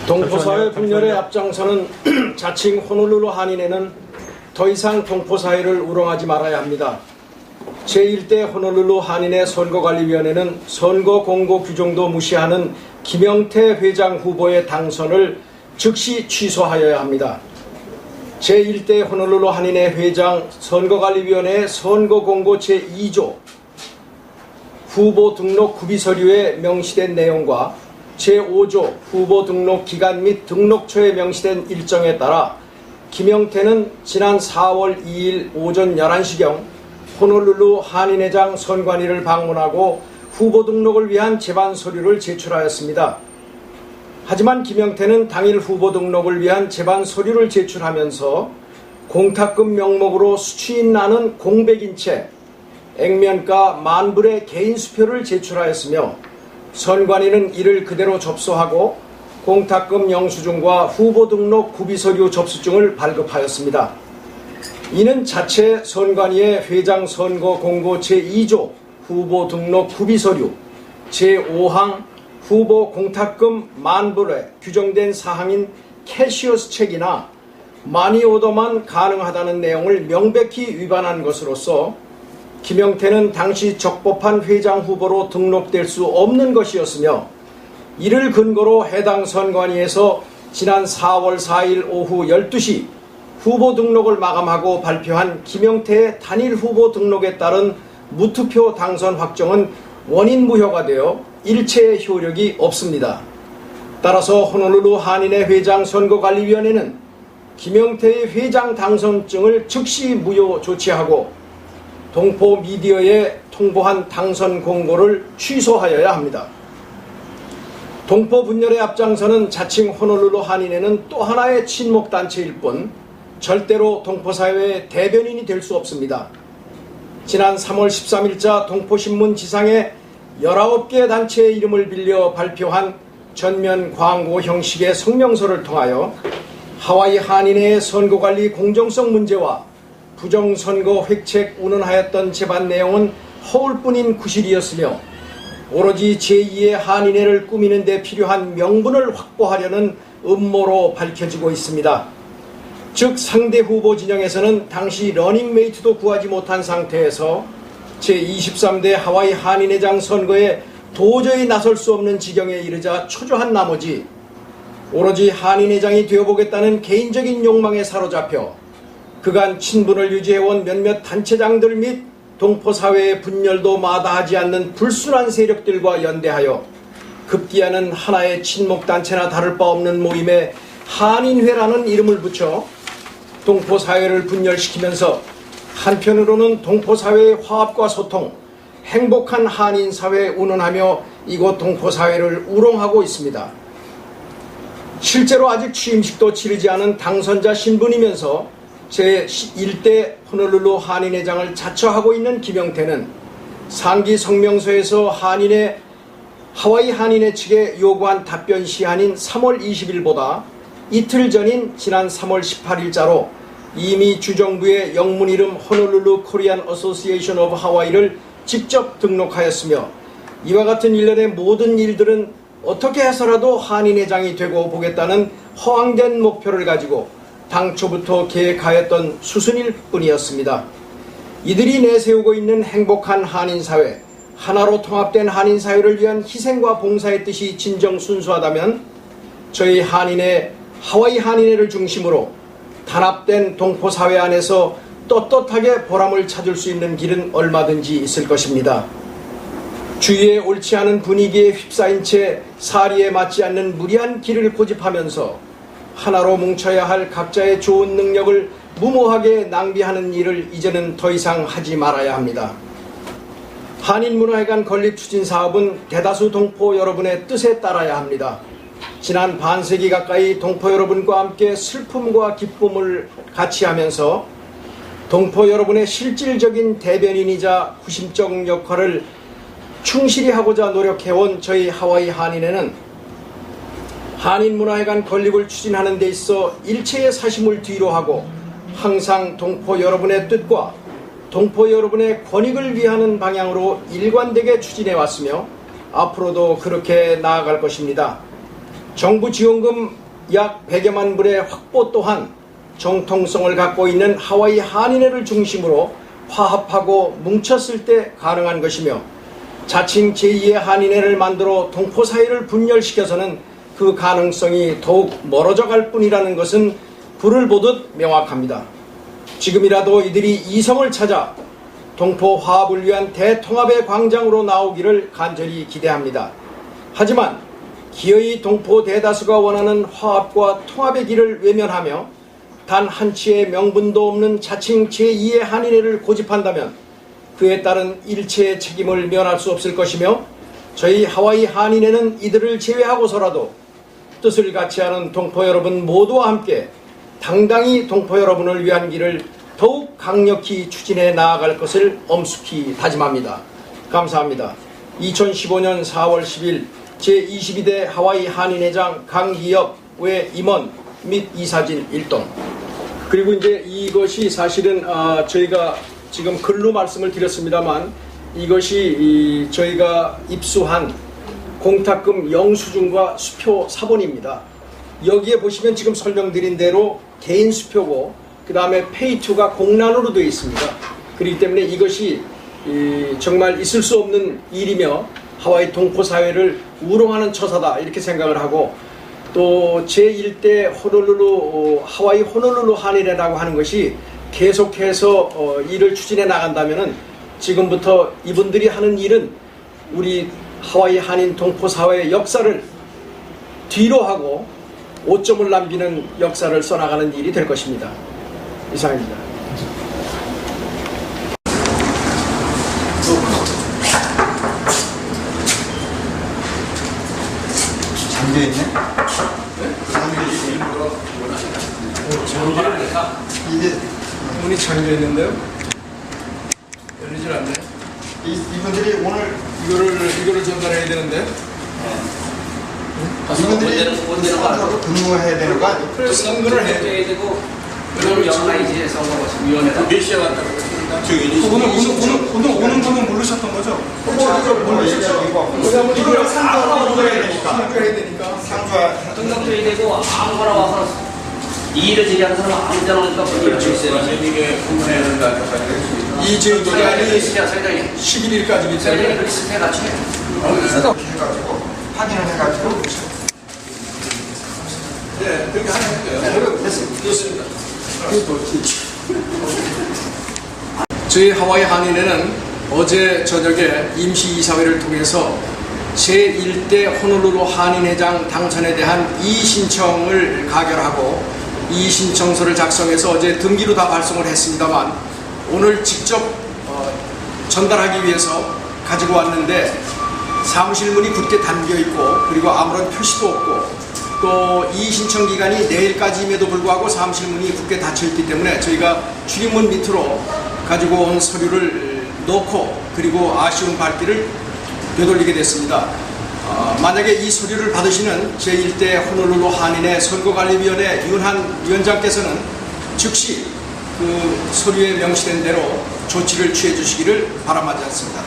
동포사회 분열에 앞장서는 자칭 호놀룰루 한인회는 더 이상 동포사회를 우롱하지 말아야 합니다. 제1대 호놀룰루 한인회 선거관리위원회는 선거 공고 규정도 무시하는 김영태 회장 후보의 당선을 즉시 취소하여야 합니다. 제1대 호놀룰루 한인회 회장 선거관리위원회의 선거공고 제2조 후보 등록 구비서류에 명시된 내용과 제5조 후보 등록 기간 및 등록처에 명시된 일정에 따라 김영태는 지난 4월 2일 오전 11시경 호놀룰루 한인회장 선관위를 방문하고 후보 등록을 위한 제반 서류를 제출하였습니다. 하지만 김영태는 당일 후보 등록을 위한 제반 서류를 제출하면서 공탁금 명목으로 수취인 나는 공백인 채 액면가 10,000불의 개인 수표를 제출하였으며 선관위는 이를 그대로 접수하고 공탁금 영수증과 후보 등록 구비서류 접수증을 발급하였습니다. 이는 자체 선관위의 회장 선거 공고 제2조 후보 등록 구비서류 제5항 후보 공탁금 10,000불에 규정된 사항인 캐시어스 책이나 마니오더만 가능하다는 내용을 명백히 위반한 것으로서 김영태는 당시 적법한 회장 후보로 등록될 수 없는 것이었으며 이를 근거로 해당 선관위에서 지난 4월 4일 오후 12시 후보 등록을 마감하고 발표한 김영태의 단일 후보 등록에 따른 무투표 당선 확정은 원인 무효가 되어 일체의 효력이 없습니다. 따라서 호놀룰루 한인회 회장 선거관리위원회는 김영태의 회장 당선증을 즉시 무효 조치하고 동포 미디어에 통보한 당선 공고를 취소하여야 합니다. 동포 분열의 앞장서는 자칭 호놀룰루 한인회는 또 하나의 친목단체일 뿐 절대로 동포사회의 대변인이 될 수 없습니다. 지난 3월 13일자 동포신문 지상에 19개 단체의 이름을 빌려 발표한 전면 광고 형식의 성명서를 통하여 하와이 한인회의 선거관리 공정성 문제와 부정선거 획책 운운하였던 제반 내용은 허울뿐인 구실이었으며 오로지 제2의 한인회를 꾸미는 데 필요한 명분을 확보하려는 음모로 밝혀지고 있습니다. 즉 상대 후보 진영에서는 당시 러닝메이트도 구하지 못한 상태에서 제23대 하와이 한인회장 선거에 도저히 나설 수 없는 지경에 이르자 초조한 나머지 오로지 한인회장이 되어보겠다는 개인적인 욕망에 사로잡혀 그간 친분을 유지해온 몇몇 단체장들 및 동포사회의 분열도 마다하지 않는 불순한 세력들과 연대하여 급기야는 하나의 친목단체나 다를 바 없는 모임에 한인회라는 이름을 붙여 동포사회를 분열시키면서 한편으로는 동포사회의 화합과 소통, 행복한 한인사회에 운운하며 이곳 동포사회를 우롱하고 있습니다. 실제로 아직 취임식도 치르지 않은 당선자 신분이면서 제1대 호놀룰루 한인회장을 자처하고 있는 김영태는 상기 성명서에서 하와이 한인회 측에 요구한 답변 시한인 3월 20일보다 이틀 전인 지난 3월 18일자로 이미 주정부의 영문 이름 호놀룰루 코리안 어소시에이션 오브 하와이를 직접 등록하였으며 이와 같은 일련의 모든 일들은 어떻게 해서라도 한인회장이 되고 보겠다는 허황된 목표를 가지고 당초부터 계획하였던 수순일 뿐이었습니다. 이들이 내세우고 있는 행복한 한인사회, 하나로 통합된 한인사회를 위한 희생과 봉사의 뜻이 진정 순수하다면 저희 한인회, 하와이 한인회를 중심으로 단합된 동포사회 안에서 떳떳하게 보람을 찾을 수 있는 길은 얼마든지 있을 것입니다. 주위에 옳지 않은 분위기에 휩싸인 채 사리에 맞지 않는 무리한 길을 고집하면서 하나로 뭉쳐야 할 각자의 좋은 능력을 무모하게 낭비하는 일을 이제는 더 이상 하지 말아야 합니다. 한인문화회관 건립 추진 사업은 대다수 동포 여러분의 뜻에 따라야 합니다. 지난 반세기 가까이 동포 여러분과 함께 슬픔과 기쁨을 같이 하면서 동포 여러분의 실질적인 대변인이자 구심적 역할을 충실히 하고자 노력해온 저희 하와이 한인회는 한인문화회관 건립을 추진하는 데 있어 일체의 사심을 뒤로 하고 항상 동포 여러분의 뜻과 동포 여러분의 권익을 위하는 방향으로 일관되게 추진해 왔으며 앞으로도 그렇게 나아갈 것입니다. 정부 지원금 약 100여만 불의 확보 또한 정통성을 갖고 있는 하와이 한인회를 중심으로 화합하고 뭉쳤을 때 가능한 것이며 자칭 제2의 한인회를 만들어 동포사회를 분열시켜서는 그 가능성이 더욱 멀어져 갈 뿐이라는 것은 불을 보듯 명확합니다. 지금이라도 이들이 이성을 찾아 동포 화합을 위한 대통합의 광장으로 나오기를 간절히 기대합니다. 하지만 기어이 동포 대다수가 원하는 화합과 통합의 길을 외면하며 단 한치의 명분도 없는 자칭 제2의 한인회를 고집한다면 그에 따른 일체의 책임을 면할 수 없을 것이며 저희 하와이 한인회는 이들을 제외하고서라도 뜻을 같이 하는 동포 여러분 모두와 함께 당당히 동포 여러분을 위한 길을 더욱 강력히 추진해 나아갈 것을 엄숙히 다짐합니다. 감사합니다. 2015년 4월 10일 제22대 하와이 한인회장 강기엽 외 임원 및 이사진 1동. 그리고 이제 이것이 사실은 저희가 지금 글로 말씀을 드렸습니다만 이것이 저희가 입수한 공탁금 영수증과 수표 사본입니다. 여기에 보시면 지금 설명드린 대로 개인 수표고 그 다음에 페이2가 공란으로 되어 있습니다. 그렇기 때문에 이것이 정말 있을 수 없는 일이며 하와이 동포사회를 우롱하는 처사다 이렇게 생각을 하고 또 제1대 호놀룰루 하와이 호놀룰루 한인회라고 하는 것이 계속해서 일을 추진해 나간다면은 지금부터 이분들이 하는 일은 우리 하와이 한인 동포사회의 역사를 뒤로 하고 오점을 남기는 역사를 써나가는 일이 될 것입니다. 이상입니다. 잠겨있네? 이게 문이 잠겨 있는데요? 열리질 않네. 이분들이 오늘 이거를 전달해야 되는데. 이분들이 선거로 근무해야 되는 거 아니에요? 그래서 선거를 해야 되고. 그럼 영라이지에 선거위원회다. 몇 시에 왔다고 그랬습니다. 오늘 오는 분은 모르셨던 거죠? 왜냐면 이걸 상주해야 되니까. 등록줘야 되고 아무거나 와서 이 일을 제기하는 사람은 아무 데나 오니까 그걸 줄 있어요. 이게 공문에 된다고 이 제기안이 저희들이 11일까지 밑에 그리스 해가지고 이렇게 해가지고 확인을 해가지고 네, 그렇게 하는 거예요. 됐습니다. 저희 하와이 한인회는 어제 저녁에 임시이사회를 통해서 제1대 호놀룰루 한인회장 당선에 대한 이의신청을 가결하고 이의신청서를 작성해서 어제 등기로 다 발송을 했습니다만 오늘 직접 전달하기 위해서 가지고 왔는데 사무실 문이 굳게 잠겨 있고 그리고 아무런 표시도 없고 또 이의신청 기간이 내일까지임에도 불구하고 사무실 문이 굳게 닫혀있기 때문에 저희가 출입문 밑으로 가지고 온 서류를 넣고 그리고 아쉬운 발길을 되돌리게 됐습니다. 만약에 이 서류를 받으시는 제1대 호놀룰루 한인회 선거관리위원회 윤한 위원장께서는 즉시 그 서류에 명시된 대로 조치를 취해 주시기를 바람하지 않습니다.